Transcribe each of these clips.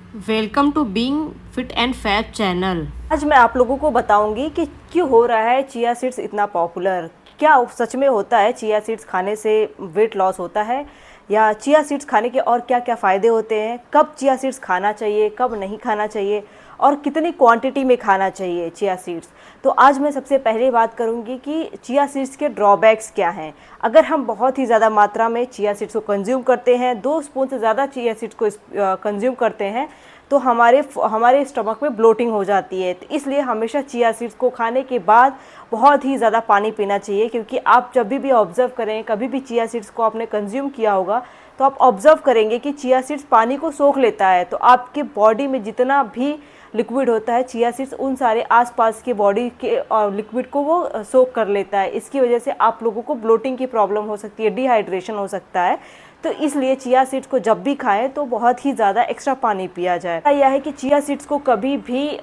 Welcome to being fit and fab channel. आज मैं आप लोगों को बताऊंगी कि क्यों हो रहा है चिया सीड्स इतना पॉपुलर। क्या सच में होता है चिया सीड्स खाने से वेट लॉस होता है, या चिया सीड्स खाने के और क्या क्या फ़ायदे होते हैं, कब चिया सीड्स खाना चाहिए कब नहीं खाना चाहिए, और कितनी क्वांटिटी में खाना चाहिए चिया सीड्स। तो आज मैं सबसे पहले बात करूंगी कि चिया सीड्स के ड्रॉबैक्स क्या हैं। अगर हम बहुत ही ज़्यादा मात्रा में चिया सीड्स को कंज्यूम करते हैं, 2 स्पून से ज़्यादा चिया सीड्स को कंज्यूम करते हैं, तो हमारे स्टमक में ब्लोटिंग हो जाती है। तो इसलिए हमेशा चिया सीड्स को खाने के बाद बहुत ही ज़्यादा पानी पीना चाहिए, क्योंकि आप जब भी ऑब्ज़र्व करें, कभी भी चिया सीड्स को आपने कंज्यूम किया होगा तो आप ऑब्ज़र्व करेंगे कि चिया सीड्स पानी को सोख लेता है। तो आपके बॉडी में जितना भी लिक्विड होता है, चिया सीड्स उन सारे आसपास के बॉडी के लिक्विड को वो सोख कर लेता है। इसकी वजह से आप लोगों को ब्लोटिंग की प्रॉब्लम हो सकती है, डिहाइड्रेशन हो सकता है। तो इसलिए चिया सीड्स को जब भी खाएं तो बहुत ही ज़्यादा एक्स्ट्रा पानी पिया जाए। यह है कि चिया सीड्स को कभी भी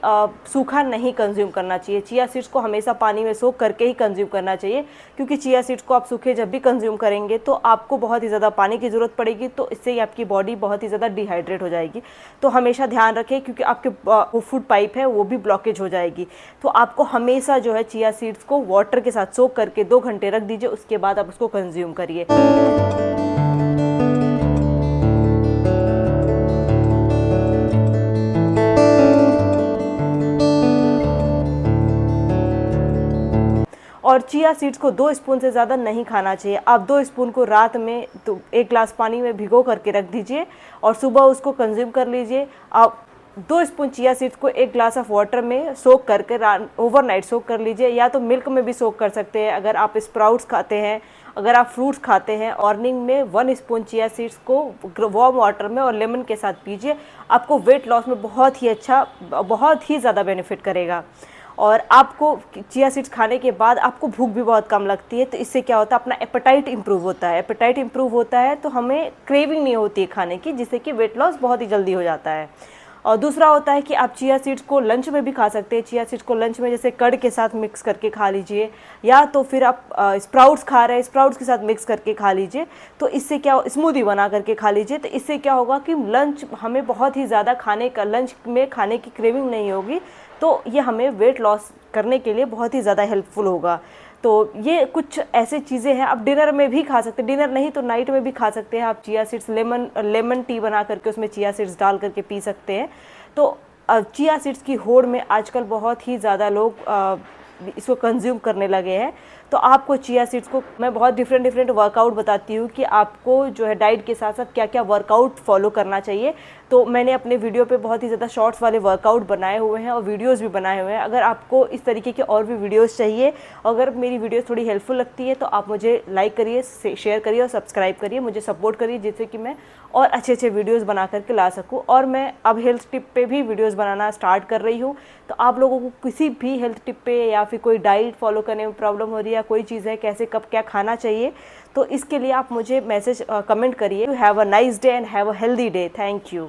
सूखा नहीं कंज्यूम करना चाहिए। चिया सीड्स को हमेशा पानी में सोख करके ही कंज्यूम करना चाहिए, क्योंकि चिया सीड्स को आप सूखे जब भी कंज्यूम करेंगे तो आपको बहुत ही ज़्यादा पानी की ज़रूरत पड़ेगी, तो इससे ही आपकी बॉडी बहुत ही ज़्यादा डिहाइड्रेट हो जाएगी। तो हमेशा ध्यान रखें, क्योंकि आपके फूड पाइप है वो भी ब्लॉकेज हो जाएगी। तो आपको हमेशा जो है चिया सीड्स को वाटर के साथ सोख करके 2 घंटे रख दीजिए, उसके बाद आप उसको कंज्यूम करिए। और चिया सीड्स को 2 स्पून से ज़्यादा नहीं खाना चाहिए। आप 2 स्पून को रात में तो 1 ग्लास पानी में भिगो करके रख दीजिए और सुबह उसको कंज्यूम कर लीजिए। आप 2 स्पून चिया सीड्स को 1 ग्लास ऑफ वाटर में सोक करके ओवरनाइट सोक कर लीजिए, या तो मिल्क में भी सोक कर सकते हैं। अगर आप स्प्राउट्स खाते हैं, अगर आप फ्रूट्स खाते हैं, मॉर्निंग में 1 स्पून चिया सीड्स को वार्म वाटर में और लेमन के साथ पीजिए। आपको वेट लॉस में बहुत ही अच्छा, बहुत ही ज़्यादा बेनिफिट करेगा। और आपको चिया सीड्स खाने के बाद आपको भूख भी बहुत कम लगती है। तो इससे क्या होता है, अपना एपेटाइट इंप्रूव होता है। एपेटाइट इंप्रूव होता है तो हमें क्रेविंग नहीं होती है खाने की, जिससे कि वेट लॉस बहुत ही जल्दी हो जाता है। और दूसरा होता है कि आप चिया सीड्स को लंच में भी खा सकते हैं। चिया सीड्स को लंच में जैसे कर्ड के साथ मिक्स करके खा लीजिए, या तो फिर आप स्प्राउट्स खा रहे हैं, स्प्राउट्स के साथ मिक्स करके खा लीजिए। तो इससे क्या, स्मूदी बना करके खा लीजिए। तो इससे क्या होगा कि लंच हमें बहुत ही ज़्यादा लंच में खाने की क्रेविंग नहीं होगी। तो ये हमें वेट लॉस करने के लिए बहुत ही ज़्यादा हेल्पफुल होगा। तो ये कुछ ऐसी चीज़ें हैं। आप डिनर में भी खा सकते हैं, डिनर नहीं तो नाइट में भी खा सकते हैं। आप चिया सीड्स लेमन टी बना करके उसमें चिया सीड्स डाल करके पी सकते हैं। तो चिया सीड्स की होड़ में आजकल बहुत ही ज़्यादा लोग इसको कंज्यूम करने लगे हैं। तो आपको चिया सीड्स को मैं बहुत डिफरेंट वर्कआउट बताती हूँ कि आपको जो है डाइट के साथ साथ क्या क्या वर्कआउट फॉलो करना चाहिए। तो मैंने अपने वीडियो पे बहुत ही ज़्यादा शॉर्ट्स वाले वर्कआउट बनाए हुए हैं और वीडियोस भी बनाए हुए हैं। अगर आपको इस तरीके के और भी वीडियोस चाहिए, अगर मेरी वीडियोस थोड़ी हेल्पफुल लगती है तो आप मुझे लाइक करिए, शेयर करिए और सब्सक्राइब करिए, मुझे सपोर्ट करिए, जिससे कि मैं और अच्छे वीडियोस बना करके ला सकूं। और मैं अब हेल्थ टिप पे भी वीडियोस बनाना स्टार्ट कर रही हूँ। तो आप लोगों को किसी भी हेल्थ टिप पे या फिर कोई डाइट फॉलो करने में प्रॉब्लम हो रही है, या कोई चीज़ है कैसे कब क्या खाना चाहिए, तो इसके लिए आप मुझे कमेंट करिए। Have a nice day and have a healthy day. Thank you.